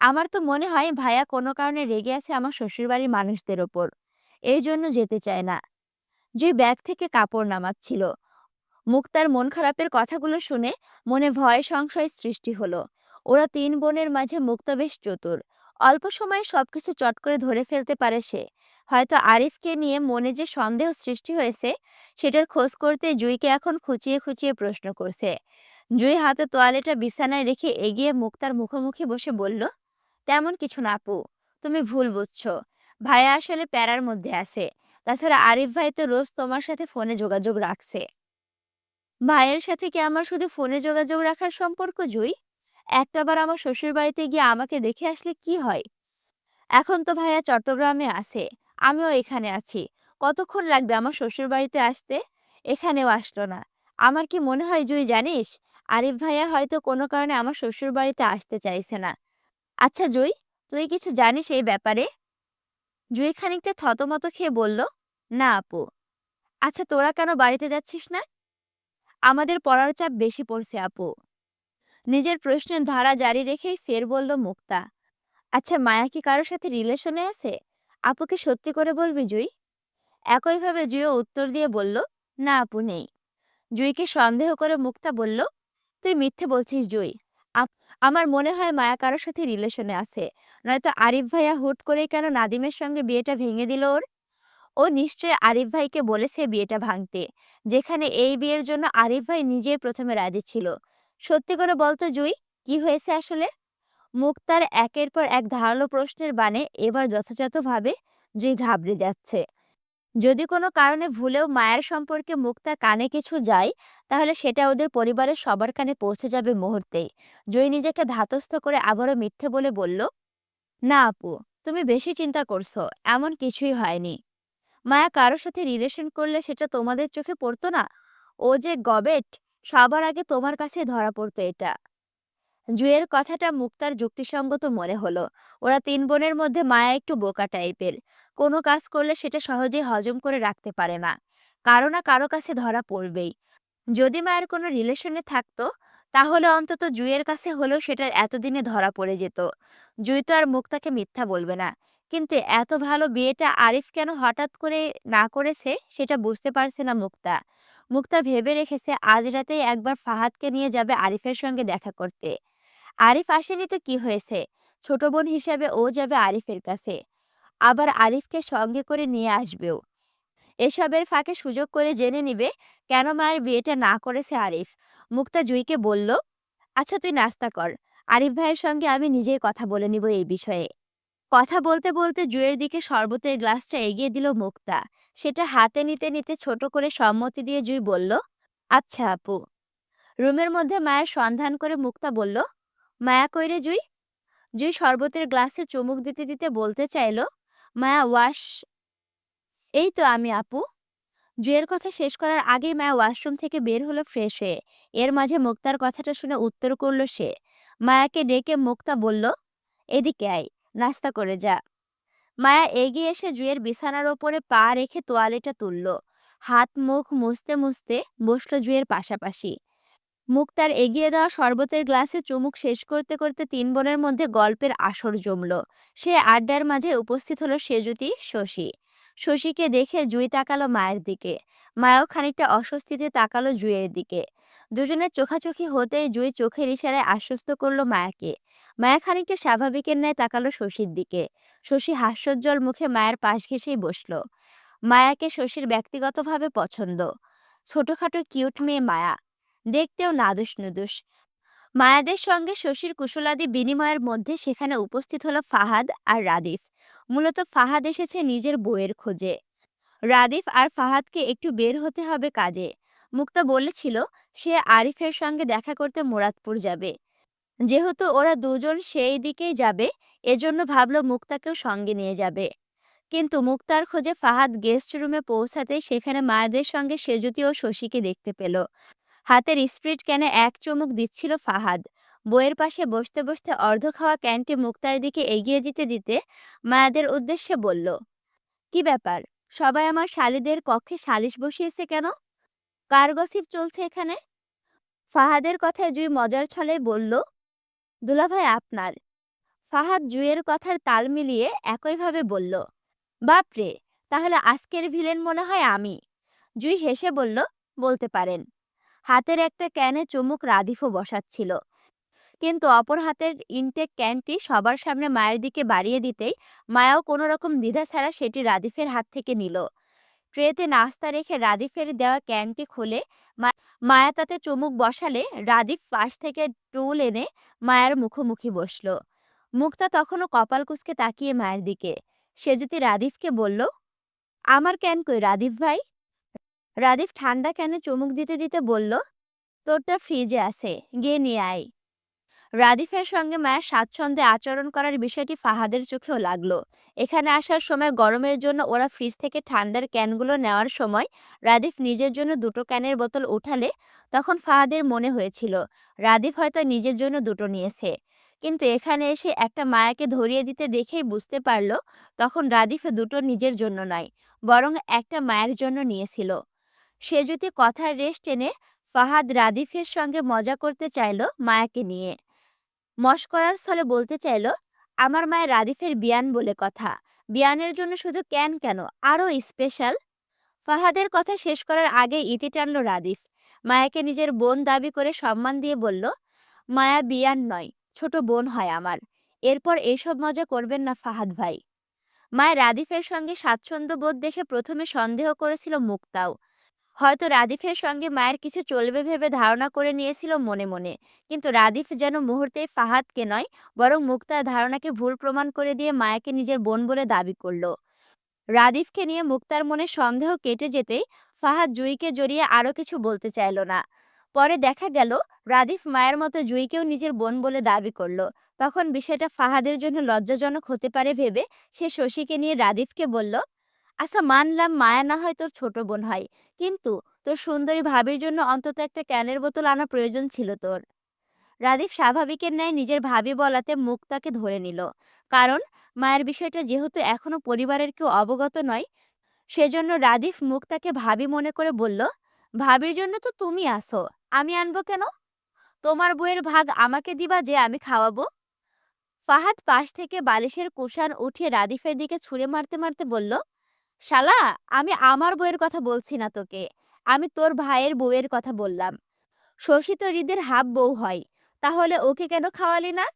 Speaker 1: আমার তো মনে হয় ভাইয়া কোনো কারণে রেগে আছে আমার শ্বশুরবাড়ির মানুষদের ওপর, এই জন্য যেতে চায় না। জুই ব্যাগ থেকে কাপড় নামাচ্ছিল। মুক্তার মন খারাপের কথাগুলো শুনে মনে ভয় সংশয় সৃষ্টি হলো। ওরা 3 বোনের মাঝে মুক্তা বেশ চতুর। অল্প সময়ে সবকিছু চট করে ধরে ফেলতে পারে সে। হয়তো আরিফকে নিয়ে মনে যে সন্দেহ সৃষ্টি হয়েছে, সেটার খোঁজ করতে জুইকে এখন খুঁচিয়ে খুঁচিয়ে প্রশ্ন করছে। জুই হাতে তোয়ালেটা বিছানায় রেখে এগিয়ে মুক্তার মুখোমুখি বসে বলল, তেমন কিছু না আপু, তুমি ভুল বুঝছো। ভাইয়া আসলে প্যারার মধ্যে আছে। তাছাড়া আরিফ ভাই তো রোজ তোমার সাথে ফোনে যোগাযোগ রাখছে। ভাইয়ের সাথে কি আমার শুধু ফোনে যোগাযোগ রাখার সম্পর্ক জুই? একটাবার আমার শ্বশুর বাড়িতে গিয়ে আমাকে দেখে আসলে কি হয়? এখন তো ভাইয়া চট্টগ্রামে আছে, আমিও এখানে আছি। কতক্ষণ লাগবে আমার শ্বশুর বাড়িতে আসতে? এখানেও আসলো না। আমার কি মনে হয় জুই জানিস, আরিফ ভাইয়া হয়তো কোনো কারণে আমার শ্বশুর বাড়িতে আসতে চাইছে না। আচ্ছা জুই, তুই কিছু জানিস এই ব্যাপারে? জুই খানিকটা থতমত খেয়ে বলল, না আপু। আচ্ছা তোরা কেন বাড়িতে যাচ্ছিস না? আমাদের পড়ার চাপ বেশি পড়ছে আপু। নিজের প্রশ্নের ধারা জারি রেখেই ফের বলল মুক্তা। আচ্ছা মায়া কি কারোর সাথে রিলেশনে আছে? আপুকে সত্যি করে বলবি জুই? একইভাবে জুইও উত্তর দিয়ে বলল, না আপু নেই। জুইকে সন্দেহ করে মুক্তা বলল, তুই মিথ্যে বলছিস জুই। আমার মনে হয় মায়া কারোর সাথে রিলেশনে আছে, নয়তো আরিফ ভাইয়া হুট করেই কেন নাদিমের সঙ্গে বিয়েটা ভেঙে দিল ওর? ও নিশ্চয়ই আরিফ ভাইকে বলেছে বিয়েটা ভাঙতে, যেখানে এই বিয়ের জন্য আরিফ ভাই নিজেই প্রথমে রাজি ছিল। সত্যি করে বলতো জুই, কি হয়েছে আসলে? মুক্তার একের পর এক ধারালো প্রশ্নের বাণে এবার যথাযথভাবে জুই ঘাবড়ে যাচ্ছে। যদি কোনো কারণে ভুলেও মায়ের সম্পর্কে মুক্তা কানে কিছু যায়, তাহলে সেটা ওদের পরিবারের সবার কানে পৌঁছে যাবে মুহূর্তেই। জুই নিজেকে ধাতস্থ করে আবারও মিথ্যে বলে বলল, না আপু, তুমি বেশি চিন্তা করছো, এমন কিছুই হয়নি। মায়া কারোর সাথে রিলেশন করলে সেটা তোমাদের চোখে পড়তো না? ও যে গবেট, সবার আগে তোমার কাছে ধরা পড়তো এটা। জুয়ের কথাটা মুক্তার যুক্তিসঙ্গত মনে হলো। ওরা 3 বোনের মধ্যে মায়া একটু বোকা টাইপের। কোনো কাজ করলে সেটা সহজেই হজম করে রাখতে পারে না, কারো না কারো কাছে ধরা পড়বেই। যদি মায়ের কোনো রিলেশনে থাকতো, তাহলে অন্তত জুইয়ের কাছে হলেও সেটা এতদিনে ধরা পড়ে যেত। জুই তো আর মুক্তাকে মিথ্যা বলবে না। কিন্তু এত ভালো বিয়েটা আরিফ কেন হঠাৎ করে না করেছে সেটা বুঝতে পারছে না মুক্তা। মুক্তা ভেবে রেখেছে আজ রাতেই একবার ফাহাদকে নিয়ে যাবে আরিফের সঙ্গে দেখা করতে। আরিফ আসেনি তো কি হয়েছে, ছোট বোন হিসেবে ও যাবে আরিফের কাছে, আবার আরিফকে সঙ্গে করে নিয়ে আসবেও। এসবের ফাঁকে সুযোগ করে জেনে নিবে কেন মায়ের বিয়েটা না করেছে আরিফ। মুক্তা জুইকে বলল, আচ্ছা তুই নাস্তা কর, আরিফ ভাইয়ের সঙ্গে আমি নিজেই কথা বলে নিব এই বিষয়ে। কথা বলতে বলতে জুয়ের দিকে শরবতের গ্লাসটা এগিয়ে দিল মুক্তা। সেটা হাতে নিতে নিতে ছোট করে সম্মতি দিয়ে জুই বলল, আচ্ছা আপু। রুমের মধ্যে মায়ের সন্ধান করে মুক্তা বলল, মায়া কইরে জুই? জুই শরবতের গ্লাসে চুমুক দিতে দিতে বলতে চাইল, মায়া ওয়াশ। এই তো আমি আপু। জুয়ের কথা শেষ করার আগেই মায়া ওয়াশরুম থেকে বের হলো ফ্রেশ হয়ে। এর মাঝে মুক্তার কথাটা শুনে উত্তর করলো সে। মায়াকে ডেকে মুক্তা বলল, এদিকে আয়, নাস্তা করে যা। মায়া এগিয়ে এসে জুয়ের বিছানার ওপরে পা রেখে তোয়ালেটা তুলল। হাত মুখ মুছতে মুছতে বসলো জুয়ের পাশাপাশি। মুক্তার এগিয়ে দেওয়া শরবতের গ্লাসে চুমুক শেষ করতে করতে তিন বোনের মধ্যে গল্পের আসর জমল। সে আড্ডার মাঝে উপস্থিত হলো সেজুতি, শশী। শশীকে দেখে জুই তাকালো মায়ের দিকে। মায়াও খানিকটা অস্বস্তিতে তাকালো জুইয়ের দিকে। দুজনের চোখাচোখি হতেই জুই চোখের ইশারায় আশ্বস্ত করলো মায়াকে। মায়া খানিকটা স্বাভাবিকের ন্যায় তাকালো শশীর দিকে। শশী হাস্যোজ্জ্বল মুখে মায়ের পাশ ঘেঁষেই বসলো। মায়াকে শশীর ব্যক্তিগতভাবে পছন্দ। ছোটখাটো কিউট মেয়ে মায়া, দেখতেও নাদুস নুদুস। মায়াদের সঙ্গে শশীর কুশলাদি বিনিময়ের মধ্যে সেখানে উপস্থিত হলো ফাহাদ আর রাদিফ। মূলত ফাহাদ এসেছে নিজের বউয়ের খোঁজে। রাদিফ আর ফাহাদকে একটু বের হতে হবে কাজে। মুক্তা বলেছিল সে আরিফের সঙ্গে দেখা করতে মুরাদপুর যাবে। যেহেতু ওরা দুজন সেই দিকেই যাবে, এজন্য ভাবল মুক্তাকেও সঙ্গে নিয়ে যাবে। কিন্তু মুক্তার খোঁজে ফাহাদ গেস্ট রুমে পৌঁছাতেই সেখানে মায়াদের সঙ্গে সেজুতি ও শশীকে দেখতে পেল। হাতের স্প্রিট ক্যানে এক চুমুক দিচ্ছিল ফাহাদ। বইয়ের পাশে বসতে বসতে অর্ধ খাওয়া ক্যানটি মুক্তার দিকে এগিয়ে দিতে দিতে মায়াদের উদ্দেশ্যে বলল, কি ব্যাপার, সবাই আমার শালীদের কক্ষে সালিশ বসিয়েছে কেন? কার গসিপ চলছে এখানে? ফাহাদের কথায় জুই মজার ছলে বলল, দুলাভাই আপনার। ফাহাদ জুইয়ের কথার তাল মিলিয়ে একইভাবে বলল, বাপরে, তাহলে আজকের ভিলেন মনে হয় আমি। জুই হেসে বলল, বলতে পারেন। হাতের একটা ক্যানে চুমুক রাদিফও বসাচ্ছিল, কিন্তু অপর হাতের ইনটেক ক্যানটি সবার সামনে মায়ের দিকে বাড়িয়ে দিতেই মায়াও কোনো রকম দ্বিধা ছাড়া সেটি রাদিফের হাত থেকে নিল। ট্রেতে নাস্তা রেখে রাদিফের দেওয়া ক্যানটি খুলে মায়া তাতে চুমুক বসালে রাদিফ পাশ থেকে টুল এনে মায়ের মুখোমুখি বসলো। মুক্তা তখনও কপাল কুঁচকে তাকিয়ে মায়ের দিকে। সে যদি রাদিফকে বলল, আমার ক্যান কই রাদিফ ভাই? রাদিফ ঠান্ডা ক্যানে চুমুক দিতে দিতে বলল, তোরটা ফ্রিজে আছে, গিয়ে নিয়ে আয়। রাদিফের সঙ্গে মায়ের স্বাচ্ছন্দ্যে আচরণ করার বিষয়টি ফাহাদের চোখেও লাগলো। এখানে আসার সময় গরমের জন্য ওরা ফ্রিজ থেকে ঠান্ডার ক্যানগুলো নেওয়ার সময় রাদিফ নিজের জন্য দুটো ক্যানের বোতল উঠালে তখন ফাহাদের মনে হয়েছিল রাদিফ হয়তো নিজের জন্য দুটো নিয়েছে। কিন্তু এখানে এসে একটা মায়াকে ধরিয়ে দিতে দেখেই বুঝতে পারল তখন রাদিফ দুটো নিজের জন্য নয়, বরং একটা মায়ের জন্য নিয়েছিল। সে যদি কথার রেশ টেনে ফাহাদ রাদিফের সঙ্গে মজা করতে চাইল মায়াকে নিয়ে। মশকরার ছলে বলতে চাইল, আমার মায়ের রাদিফের বিয়ান বলে কথা। বিয়ানের জন্য শুধু ক্যান কেন, আরও স্পেশাল। ফাহাদের কথা শেষ করার আগে ইতি টানল রাদিফ। মায়াকে নিজের বোন দাবি করে সম্মান দিয়ে বলল, মায়া বিয়ান নয়, ছোট বোন হয় আমার। এরপর এইসব মজা করবেন না ফাহাদ ভাই। মায়ের রাদিফের সঙ্গে স্বাচ্ছন্দ্য বোধ দেখে প্রথমে সন্দেহ করেছিল মুক্তাও। হয়তো রাদিফের সঙ্গে মায়ের কিছু চলবে ভেবে ধারণা করে নিয়েছিল মনে মনে। কিন্তু রাদিফ যেন মুহূর্তেই ফাহাদকে নয়, বরং মুক্তার ধারণাকে ভুল প্রমাণ করে দিয়ে মায়াকে নিজের বোন বলে দাবি করল। রাদিফকে নিয়ে মুক্তার মনে সন্দেহ কেটে যেতেই ফাহাদ জুইকে জড়িয়ে আরও কিছু বলতে চাইল না। পরে দেখা গেল রাদিফ মায়ের মতো জুইকেও নিজের বোন বলে দাবি করল। তখন বিষয়টা ফাহাদের জন্য লজ্জাজনক হতে পারে ভেবে সে শশীকে নিয়ে রাদিফকে বলল, আচ্ছা মানলাম মায়া না হয় তোর ছোট বোন হয়, কিন্তু তোর সুন্দরী ভাবির জন্য অন্তত একটা ক্যানের বোতল আনা প্রয়োজন ছিল তোর। রাদিফ স্বাভাবিকের ন্যায় নিজের ভাবি বলাতে মুক্তাকে ধরে নিল। কারণ মায়ের বিষয়টা যেহেতু এখনো পরিবারের কেউ অবগত নয়, সেজন্য রাদিফ মুক্তাকে ভাবি মনে করে বলল, ভাবির জন্য তো তুমি আসো, আমি আনবো কেন? তোমার বইয়ের ভাগ আমাকে দিবা যে আমি খাওয়াবো। ফাহাদ পাশ থেকে বালিশের কুশান উঠিয়ে রাদিফের দিকে ছুঁড়ে মারতে মারতে বলল, শালা, আমি আমার বউয়ের কথা বলছি না তোকে, আমি তোর ভাইয়ের বউয়ের কথা বললাম। শশী তো হৃদের হাফ বউ হয়, তাহলে ওকে কেন খাওয়ালি না?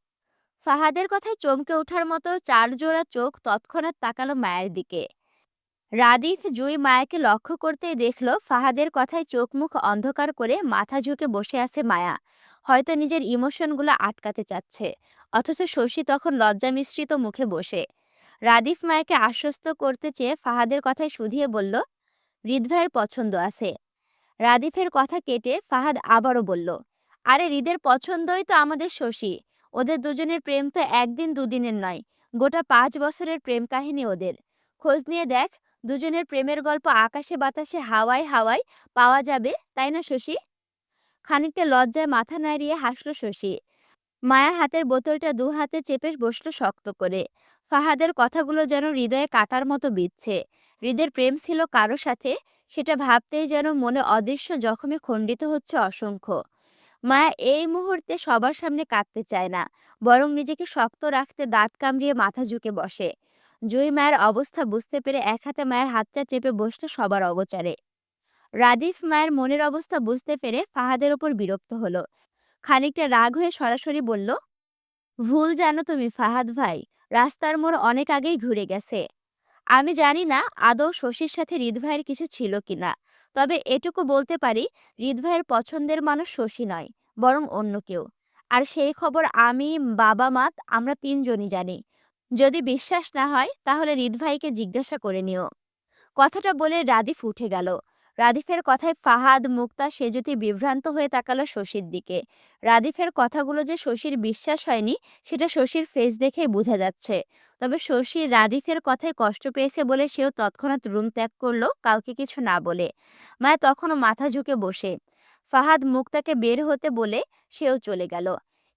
Speaker 1: ফাহাদের কথায় চমকে ওঠার মতো চার জোড়া চোখ তৎক্ষণাৎ তাকালো মায়ের দিকে। রাদিফ জুই মায়াকে লক্ষ্য করতেই দেখল ফাহাদের কথায় চোখ মুখ অন্ধকার করে মাথা ঝুঁকে বসে আছে মায়া। হয়তো নিজের ইমোশনগুলো আটকাতে চাচ্ছে, অথচ শশী তখন লজ্জা মিশ্রিত মুখে বসে। রাদিফ মায়াকে আশ্বস্ত করতে চেয়ে ফাহাদের কথায় শুধিয়ে বলল, হৃদ ভাইয়ের পছন্দ আছে। রাদিফের কথা কেটে ফাহাদ আবারও বলল, আরে হৃদের পছন্দই তো আমাদের শশী। ওদের দুজনের প্রেম তো একদিন দুদিনের নয়, গোটা 5 বছরের প্রেম কাহিনী ওদের। খোঁজ নিয়ে দেখ, দুজনের প্রেমের গল্প আকাশে বাতাসে হাওয়ায় হাওয়ায় পাওয়া যাবে, তাই না শশী? খানিকটা লজ্জায় মাথা নাড়িয়ে হাসল শশী। মায়া হাতের বোতলটা দু হাতে চেপে বসল শক্ত করে। ফাহাদের কথাগুলো যেন হৃদয়ে কাটার মতো বিঁধছে। হৃদের প্রেম ছিল কারো সাথে, সেটা ভাবতেই যেন মনে অদৃশ্য জখমে খণ্ডিত হচ্ছে অসংখ্য। মায়া এই মুহূর্তে সবার সামনে কাঁদতে চায় না, বরং নিজেকে শক্ত রাখতে দাঁত কামড়িয়ে মাথা ঝুঁকে বসে। জুই মায়ের অবস্থা বুঝতে পেরে এক হাতে মায়ের হাতটা চেপে বসল সবার অগোচরে। রাদিফ মায়ের মনের অবস্থা বুঝতে পেরে ফাহাদের ওপর বিরক্ত হলো। খানিকটা রাগ হয়ে সরাসরি বলল, ভুল জানো তুমি ফাহাদ ভাই, রাস্তার মোড় অনেক আগেই ঘুরে গেছে। আমি জানি না আদৌ শশীর সাথে হৃদ ভাইয়ের কিছু ছিল কিনা, তবে এটুকু বলতে পারি, হৃদ ভাইয়ের পছন্দের মানুষ শশী নয়, বরং অন্য কেউ। আর সেই খবর আমি, বাবা মা, আমরা তিনজনই জানি। যদি বিশ্বাস না হয় তাহলে হৃদ ভাইকে জিজ্ঞাসা করে নিও। কথাটা বলে রাদিফ উঠে গেল। রাদিফের কথায় ফাহাদ, মুক্তা, সেজুতি বিভ্রান্ত হয়ে তাকালো শশীর দিকে। রাদিফের কথাগুলো যে শশীর বিশ্বাস হয়নি, সেটা শশীর ফেস দেখেই বোঝা যাচ্ছে। তবে শশী রাদিফের কথায় কষ্ট পেয়েছে বলে সেও তৎক্ষণাৎ রুম ত্যাগ করলো, কাউকে কিছু না বলে। মায়া তখনও মাথা ঝুঁকে বসে। ফাহাদ মুক্তাকে বের হতে বলে সেও চলে গেল।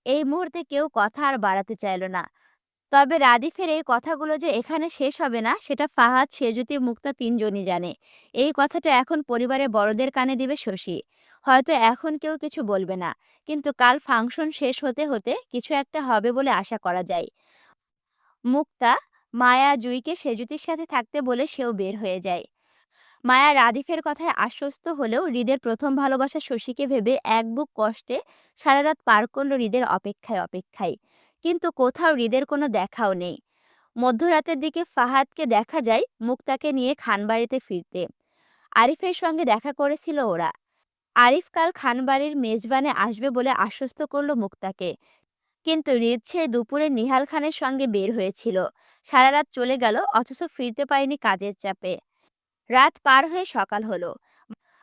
Speaker 1: এই মুহূর্তে কেউ কথা আর বাড়াতে চাইল না। তবে রাদিফের এই কথাগুলো যে এখানে শেষ হবে না, সেটা ফাহাদ, সেজুতি, মুক্তা তিনজনই জানে। এই কথাটা এখন পরিবারের বড়দের কানে দিবে শশী। হয়তো এখন কেউ কিছু বলবে না, কিন্তু কাল ফাংশন শেষ হতে হতে কিছু একটা হবে বলে আশা করা যায়। মুক্তা মায়া জুইকে সেজুতির সাথে থাকতে বলে সেও বের হয়ে যায়। মায়া রাদিফের কথায় আশ্বস্ত হলেও হৃদের প্রথম ভালোবাসা শশীকে ভেবে এক বুক কষ্টে সারা রাত পার করলো হৃদের অপেক্ষায় অপেক্ষায়। কিন্তু কোথাও হৃদের কোনো দেখাও নেই। মধ্যরাতের দিকে ফাহাদকে দেখা যায় মুক্তাকে নিয়ে খানবাড়িতে ফিরতে। আরিফের সঙ্গে দেখা করেছিল ওরা। আরিফ কাল খানবাড়ির মেজবানে আসবে বলে আশ্বস্ত করলো মুক্তাকে। কিন্তু হৃদ সে দুপুরে নিহাল খানের সঙ্গে বের হয়েছিল। সারা রাত চলে গেল, অথচ ফিরতে পারেনি কাজের চাপে। রাত পার হয়ে সকাল হলো।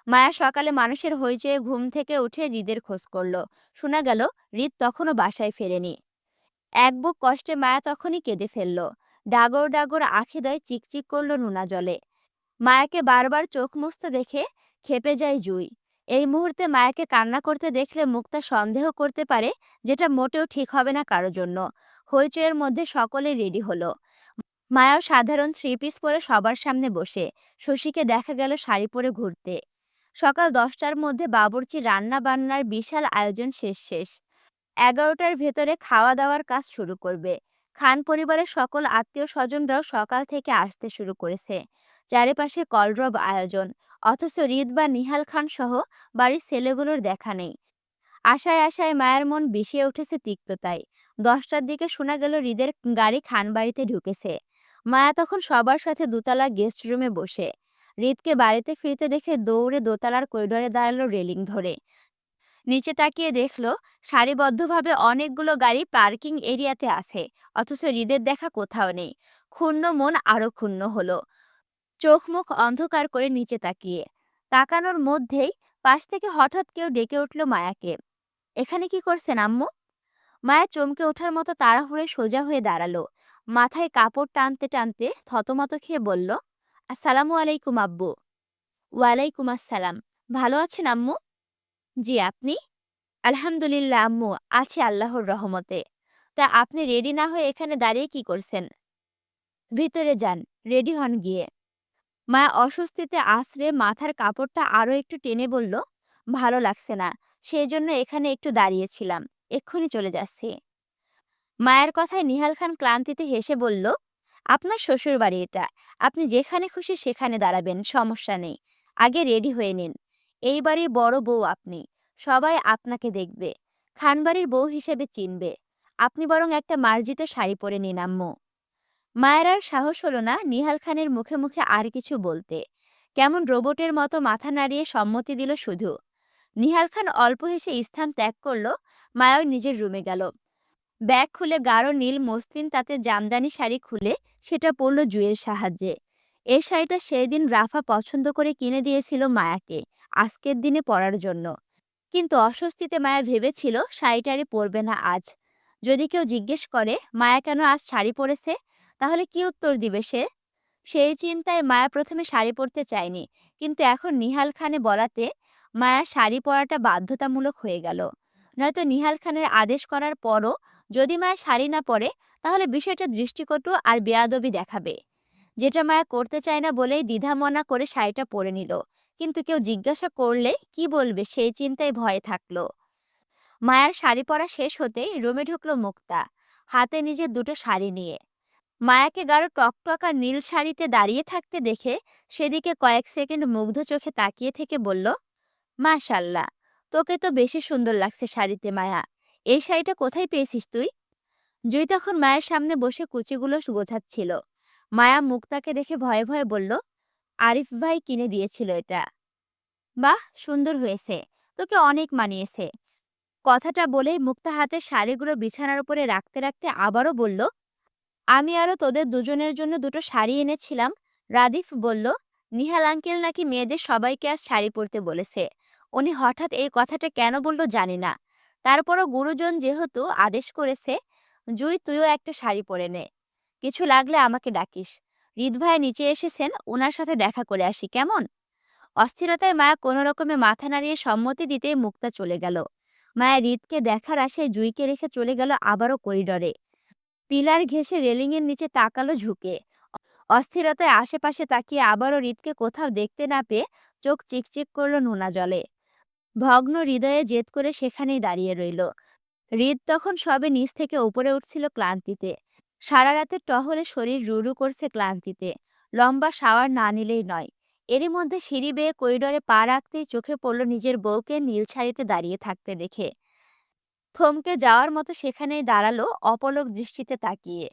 Speaker 1: মায়া সকালে মানুষের হইচয়ে ঘুম থেকে উঠে হৃদের খোঁজ করলো। শোনা গেল হৃদ তখনও বাসায় ফেরেনি। এক বুক কষ্টে মায়া তখনই কেঁদে ফেলল। ডাগর ডাগর আখিদয় চিকচিক করলো নোনা জলে। মায়াকে বারবার চোখ মুছতে দেখে ক্ষেপে যায় জুই। এই মুহূর্তে মায়াকে কান্না করতে দেখলে মুক্তা সন্দেহ করতে পারে, যেটা মোটেও ঠিক হবে না কারো জন্য। হইচয়ের মধ্যে সকলে রেডি হলো। মায়াও সাধারণ থ্রি পিস পরে সবার সামনে বসে। শশীকে দেখা গেল শাড়ি পরে ঘুরতে। সকাল 10টার মধ্যে বাবুর্চি রান্না বান্নার বিশাল আয়োজন শেষ। 11টার ভেতরে খাওয়া দাওয়ার কাজ শুরু করবে। খান পরিবারের সকল আত্মীয় স্বজনরাও সকাল থেকে আসতে শুরু করেছে। চারিপাশে কলরব আয়োজন, অথচ হৃদ বা নিহাল খান সহ বাড়ির ছেলেগুলোর দেখা নেই। আশায় আশায় মায়ের মন বিষিয়ে উঠেছে তিক্ততায়। 10টার দিকে শোনা গেল হৃদের গাড়ি খানবাড়িতে ঢুকেছে। মায়া তখন সবার সাথে দোতলা গেস্ট রুমে বসে। হৃদকে বাড়িতে ফিরতে দেখে দৌড়ে দোতলার করিডোরে দাঁড়ালো রেলিং ধরে। নিচে তাকিয়ে দেখলো সারিবদ্ধভাবে অনেকগুলো গাড়ি পার্কিং এরিয়াতে আছে, অথচ হৃদের দেখা কোথাও নেই। ক্ষুণ্ণ মন আরো ক্ষুণ্ণ হলো। চোখ মুখ অন্ধকার করে নিচে তাকানোর মধ্যেই পাশ থেকে হঠাৎ কেউ ডেকে উঠল মায়াকে। এখানে কি করছেন আম্মু? মায়া চমকে ওঠার মতো তাড়াহুড়ে সোজা হয়ে দাঁড়ালো। মাথায় কাপড় টানতে টানতে থতমত খেয়ে বলল, আসসালামু আলাইকুম আব্বু। ওয়ালাইকুম আসসালাম। ভালো আছেন আম্মু? জি, আপনি? আলহামদুলিল্লাহ আম্মু, আছি আল্লাহর রহমতে। তা আপনি রেডি না হয়ে এখানে দাঁড়িয়ে কি করছেন? ভিতরে যান, রেডি হন গিয়ে। মায়া অস্বস্তিতে আছড়ে মাথার কাপড়টা আরো একটু টেনে বলল, ভালো লাগছে না, সেই জন্য এখানে একটু দাঁড়িয়েছিলাম, এক্ষুনি চলে যাচ্ছি। মায়ের কথায় নিহাল খান ক্লান্তিতে হেসে বলল, আপনার শ্বশুর বাড়ি এটা, আপনি যেখানে খুশি সেখানে দাঁড়াবেন, সমস্যা নেই। আগে রেডি হয়ে নিন। এই বাড়ির বড় বউ আপনি, সবাই আপনাকে দেখবে, খানবাড়ির বউ হিসেবে চিনবে। আপনি বরং একটা মার্জিত শাড়ি পরে নিন আম্মু। মায়ের আর সাহস হলো না নিহাল খানের মুখে মুখে আর কিছু বলতে। কেমন রোবটের মতো মাথা নাড়িয়ে সম্মতি দিল শুধু। নিহাল খান অল্প হেসে স্থান ত্যাগ করলো। মায়াও নিজের রুমে গেল। ব্যাগ খুলে গাঢ় নীল মসলিন তাতে জামদানি শাড়ি খুলে সেটা পরল জুয়ের সাহায্যে। এই শাড়িটা সেই দিন রাফা পছন্দ করে কিনে দিয়েছিল মায়াকে, আজকের দিনে পরার জন্য। কিন্তু অস্বস্তিতে মায়া ভেবেছিল শাড়িটারি পরবে না আজ। যদি কেউ জিজ্ঞেস করে মায়া কেন আজ শাড়ি পরেছে, তাহলে কি উত্তর দিবে সে? সেই চিন্তায় মায়া প্রথমে শাড়ি পরতে চায়নি, কিন্তু এখন নিহাল খানে বলাতে মায়া শাড়ি পরাটা বাধ্যতামূলক হয়ে গেল। নয়তো নিহাল খানের আদেশ করার পরও যদি মায়া শাড়ি না পরে, তাহলে বিষয়টা দৃষ্টিকটু আর বেয়াদবি দেখাবে। যেটা মায়া করতে চায় না বলেই দ্বিধামনা করে শাড়িটা পরে নিল, কিন্তু কেউ জিজ্ঞাসা করলে কি বলবে সেই চিন্তায় ভয়ে থাকলো। মায়ার শাড়ি পরা শেষ হতেই রুমে ঢুকলো মুক্তা, হাতে নিজের দুটো শাড়ি নিয়ে। মায়াকে গাঢ় টকটক আর নীল শাড়িতে দাঁড়িয়ে থাকতে দেখে সেদিকে কয়েক সেকেন্ড মুগ্ধ চোখে তাকিয়ে থেকে বলল, মাশাল্লাহ, তোকে তো বেশি সুন্দর লাগছে শাড়িতে মায়া। এই শাড়িটা কোথায় পেয়েছিস তুই? জুই তখন মায়ের সামনে বসে কুচিগুলো গোছাচ্ছিল। মায়া মুক্তাকে দেখে ভয়ে ভয়ে বলল, আরিফ ভাই কিনে দিয়েছিল এটা। বাহ, সুন্দর হয়েছে, তোকে অনেক মানিয়েছে। কথাটা বলেই মুক্তা হাতের শাড়িগুলো বিছানার উপরে রাখতে রাখতে আবারও বলল, আমি আরো তোদের দুজনের জন্য দুটো শাড়ি এনেছিলাম। রাদিফ বলল, নিহাল আঙ্কেল নাকি মেয়েদের সবাইকে আজ শাড়ি পরতে বলেছে। উনি হঠাৎ এই কথাটা কেন বলল জানি না। তারপরও গুরুজন যেহেতু আদেশ করেছে, জুই তুইও একটা শাড়ি পরে নে। কিছু লাগলে আমাকে ডাকিস। হৃদ ভাই নিচে এসেছেন, ওনার সাথে দেখা করে আসি কেমন? অস্থিরতায় মায়া কোনো রকমে মাথা নাড়িয়ে সম্মতি দিতে মুক্তা চলে গেল। মায়া হৃদকে দেখার আশায় জুইকে রেখে চলে গেল আবারও করিডরে। পিলার ঘেঁষে রেলিংয়ের নিচে তাকালো ঝুঁকে। অস্থিরতায় আশেপাশে তাকিয়ে আবারও হৃদকে কোথাও দেখতে না পেয়ে চোখ চিকচিক করলো নোনা জলে। ভগ্ন হৃদয়ে জেদ করে সেখানেই দাঁড়িয়ে রইল। হৃদ তখন সবে নিচ থেকে উপরে উঠছিল ক্লান্তিতে। সারা রাতের টহলে শরীর রুরু করছে ক্লান্তিতে। লম্বা শাওয়ার না নিলেই নয়। এরই মধ্যে সিঁড়ি বেয়ে করিডরে পা রাখতেই চোখে পড়ল নিজের বউকে নীল শাড়িতে দাঁড়িয়ে থাকতে দেখে। থমকে যাওয়ার মতো সেখানেই দাঁড়ালো অপলক দৃষ্টিতে তাকিয়ে।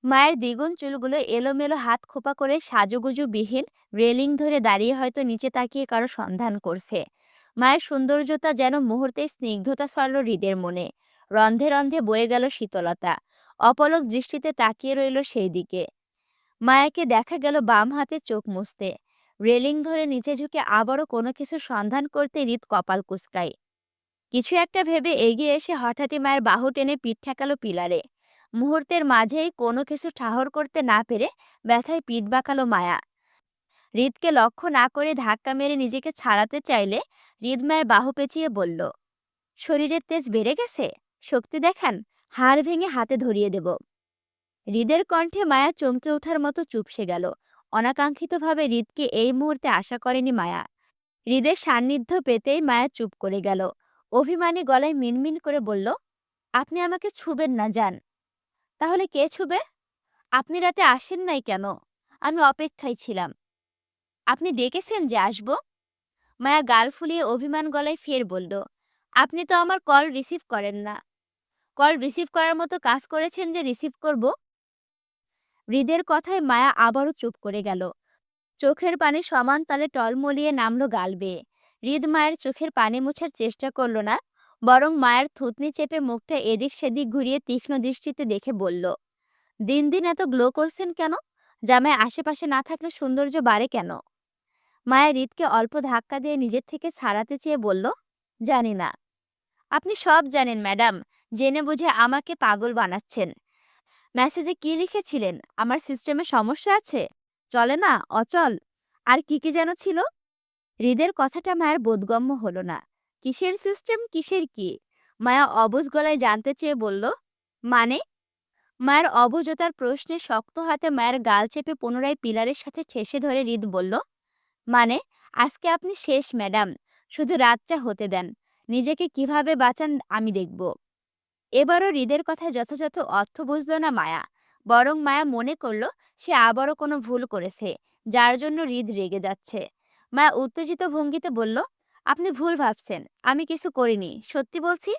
Speaker 1: মায়ের দ্বিগুণ চুলগুলো এলোমেলো হাত খোপা করে সাজুগুজু বিহীন রেলিং ধরে দাঁড়িয়ে হয়তো নিচে তাকিয়ে কারো সন্ধান করছে। মায়ের সৌন্দর্যতা যেন মুহূর্তে স্নিগ্ধতা ছড়ল হৃদের মনে। রন্ধে রন্ধে বয়ে গেল শীতলতা। অপলক দৃষ্টিতে তাকিয়ে রইল সেই দিকে। মায়াকে দেখা গেল বাম হাতে চোখ মুছতে। রেলিং ধরে নিচে ঝুঁকে আবারও কোনো কিছু সন্ধান করতে হৃদ কপাল কুঁচকায়। কিছু একটা ভেবে এগিয়ে এসে হঠাৎই মায়ের বাহু টেনে পিঠ ঠেকালো পিলারে। মুহূর্তের মাঝেই কোনো কিছু ঠাহর করতে না পেরে ব্যথায় পিঠ বাঁকালো মায়া। হৃদকে লক্ষ্য না করে ধাক্কা মেরে নিজেকে ছাড়াতে চাইলে হৃদ মায়ের বাহু পেঁচিয়ে বলল, শরীরের তেজ বেড়ে গেছে, শক্তি দেখান, হাড় ভেঙে হাতে ধরিয়ে দেব। হৃদের কণ্ঠে মায়া চমকে ওঠার মতো চুপসে গেল। অনাকাঙ্ক্ষিতভাবে হৃদকে এই মুহূর্তে আশা করেনি মায়া। হৃদের সান্নিধ্য পেতেই মায়া চুপ করে গেল। অভিমানী গলায় মিনমিন করে বলল, আপনি আমাকে ছুবেন না যান। তাহলে কে ছুবে? আপনি রাতে আসেন নাই কেন? আমি অপেক্ষায় ছিলাম। আপনি ডেকেছেন যে আসব? মায়া গাল ফুলিয়ে অভিমান গলায় ফের বলল, আপনি তো আমার কল রিসিভ করেন না। কল রিসিভ করার মতো কাজ করেছেন যে রিসিভ করব? হৃদের কথায় মায়া আবারও চুপ করে গেল। চোখের পানি সমান তালে টলমলিয়ে নামলো গাল বেয়ে। হৃদ মায়ের চোখের পানি মোছার চেষ্টা করল না, বরং মায়ের থুতনি চেপে মুখটা এদিক সেদিক ঘুরিয়ে তীক্ষ্ণ দৃষ্টিতে দেখে বলল, দিন দিন এত গ্লো করছেন কেন? জামাই আশেপাশে না থাকলে সৌন্দর্য বাড়ে কেন? মায়া হৃদকে অল্প ধাক্কা দিয়ে নিজের থেকে ছাড়াতে চেয়ে বলল, জানি না। আপনি সব জানেন ম্যাডাম, জেনে বুঝে আমাকে পাগল বানাচ্ছেন। মেসেজে কি লিখেছিলেন? আমার সিস্টেমে সমস্যা আছে, চলে না, অচল, আর কি কি যেন ছিল। হৃদের কথাটা মায়ের বোধগম্য হলো না। কিসের সিস্টেম, কিসের কি? মায়া অবুঝ গলায় জানতে চেয়ে বলল, মানে? মায়ের অবুঝতার প্রশ্নে শক্ত হাতে মায়ের গাল চেপে পুনরায় পিলারের সাথে ঠেসে ধরে হৃদ বলল, মানে, আজকে আপনি শেষ ম্যাডাম। শুধু রাতটা হতে দেন। নিজেকে কিভাবে বাঁচান আমি দেখব। এবারও হৃদের কথায় যথাযথ অর্থ বুঝল না মায়া। বরং মায়া মনে করল সে আবারও কোনো ভুল করেছে, যার জন্য হৃদ রেগে যাচ্ছে। মায়া উত্তেজিত ভঙ্গিতে বলল, আপনি ভুল ভাবছেন, আমি কিছু করিনি, সত্যি বলছি।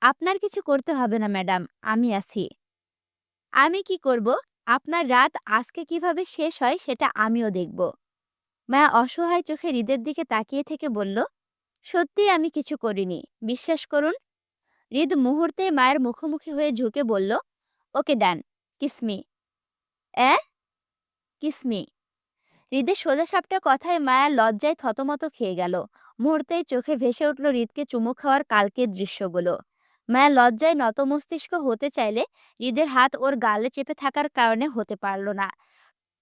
Speaker 1: আপনার কিছু করতে হবে না ম্যাডাম, আমি আছি। আমি কি করব? আপনার রাত আজকে কিভাবে শেষ হয় সেটা আমিও দেখব। মায়া অসহায় চোখে হৃদের দিকে তাকিয়ে থেকে বলল, সত্যি আমি কিছু করিনি, বিশ্বাস করুন। হৃদ মুহূর্তে মায়ের মুখোমুখি হয়ে ঝুঁকে বলল, ওকে ডান, কিসমি। অ্যাঁ? কিসমি। হৃদের সোজাসাপটা কথায় মায়া লজ্জায় থতমত খেয়ে গেল। মুহূর্তেই চোখে ভেসে উঠল হৃদকে চুমু খাওয়ার কালকের দৃশ্যগুলো। মায়া লজ্জায় নতমস্তিষ্ক হতে চাইলে হৃদের হাত ওর গালে চেপে থাকার কারণে হতে পারল না।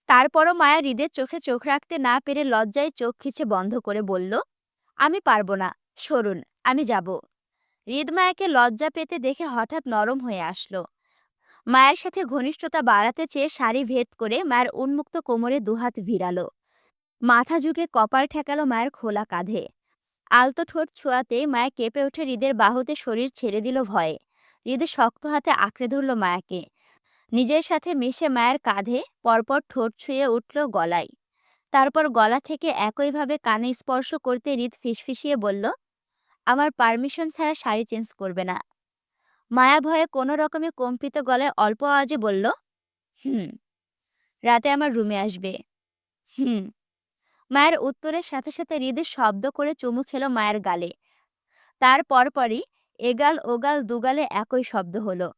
Speaker 1: তারপরও মায়া হৃদের চোখে চোখ রাখতে না পেরে লজ্জায় চোখ খিচে বন্ধ করে বলল, আমি পারবো না, সরুন, আমি যাব। হৃদ মায়াকে লজ্জা পেতে দেখে হঠাৎ নরম হয়ে আসলো। মায়ের সাথে ঘনিষ্ঠতা বাড়াতে চেয়ে শাড়ি ভেদ করে মায়ের উন্মুক্ত কোমরে দুহাত ভিড়ালো। মাথা ঝুঁকে কপাল ঠেকালো মায়ের খোলা কাঁধে। আলতো ঠোঁট ছোঁয়াতে মায়া কেঁপে উঠে হৃদের বাহুতে শরীর ছেড়ে দিল ভয়ে। হৃদে শক্ত হাতে আঁকড়ে ধরল মায়াকে। নিজের সাথে মিশে মায়ের কাঁধে পরপর ঠোঁট ছুঁয়ে উঠল গলায়। তারপর গলা থেকে একইভাবে কানে স্পর্শ করতে হৃদ ফিসফিসিয়ে বলল, আমার পারমিশন ছাড়া শাড়ি চেঞ্জ করবে না। মায়া ভয়ে কোনো রকমে কম্পিত গলায় অল্প আওয়াজে বলল, হুম। রাতে আমার রুমে আসবে। হুম। মায়ের উত্তরের সাথে সাথে হৃদয় শব্দ করে চুমু খেলো মায়ের গালে। তার পরপরই এগাল ওগাল দুগালে একই শব্দ হলো।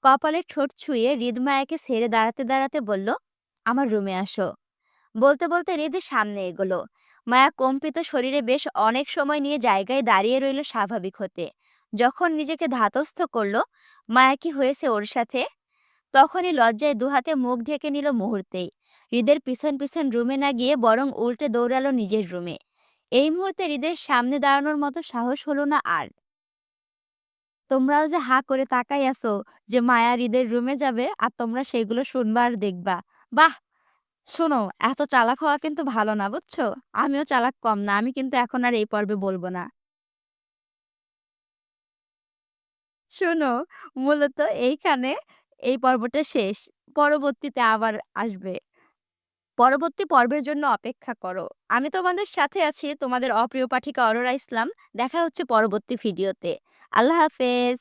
Speaker 1: কপালে ঠোঁট ছুঁয়ে হৃদ মায়াকে ছেড়ে দাঁড়াতে দাঁড়াতে বলল, আমার রুমে আসো। বলতে বলতে হৃদয় সামনে এগোলো। মায়া কম্পিত শরীরে বেশ অনেক সময় নিয়ে জায়গায় দাঁড়িয়ে রইল স্বাভাবিক হতে। যখন নিজেকে ধাতস্থ করলো মায়া কি হয়েছে ওর সাথে, তখনই লজ্জায় দুহাতে মুখ ঢেকে নিল মুহূর্তেই। হৃদের পিছন পিছন রুমে না গিয়ে বরং উল্টে দৌড়ালো নিজের রুমে। এই মুহূর্তে হৃদের সামনে দাঁড়ানোর মতো সাহস হলো না আর। তোমরাও যে হা করে তাকাই আছো যে মায়া হৃদের রুমে যাবে আর তোমরা সেগুলো শুনবা আর দেখবা। বাহ! শোনো, এত চালাক হওয়া কিন্তু ভালো না, বুঝছো? আমিও চালাক কম না, আমি কিন্তু এখন আর এই পর্বে বলবো না। শোনো, মূলত এইখানে এই পর্বটা শেষ। পরবর্তীতে আবার আসবে। পরবর্তী পর্বের জন্য অপেক্ষা করো। আমি তোমাদের সাথে আছি, তোমাদের অপ্রিয় পাঠিকা অরোরা ইসলাম। দেখা হচ্ছে পরবর্তী ভিডিওতে। আল্লাহ হাফেজ।